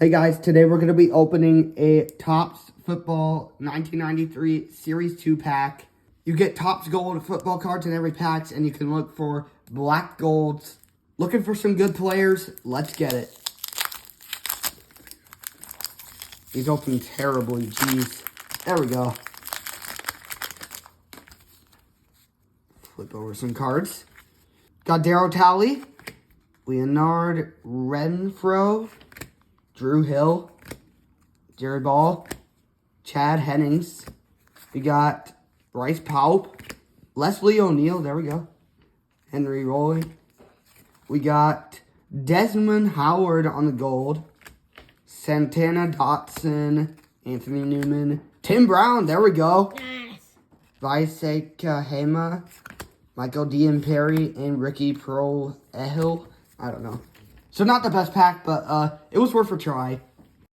Hey guys, today we're going to be opening a Topps Football 1993 Series 2 pack. You get Topps Gold football cards in every pack, and you can look for black golds. Looking for some good players? Let's get it. These open terribly, jeez. There we go. Flip over some cards. Got Darryl Talley, Leonard Renfro, Drew Hill, Jared Ball, Chad Hennings. We got Bryce Paup, Leslie O'Neal, there we go. Henry Roy. We got Desmond Howard on the gold. Santana Dotson, Anthony Newman, Tim Brown, there we go. Nice. Visek Hema, Michael Perry, and Ricky Pro Ehil. I don't know. So not the best pack, but it was worth a try.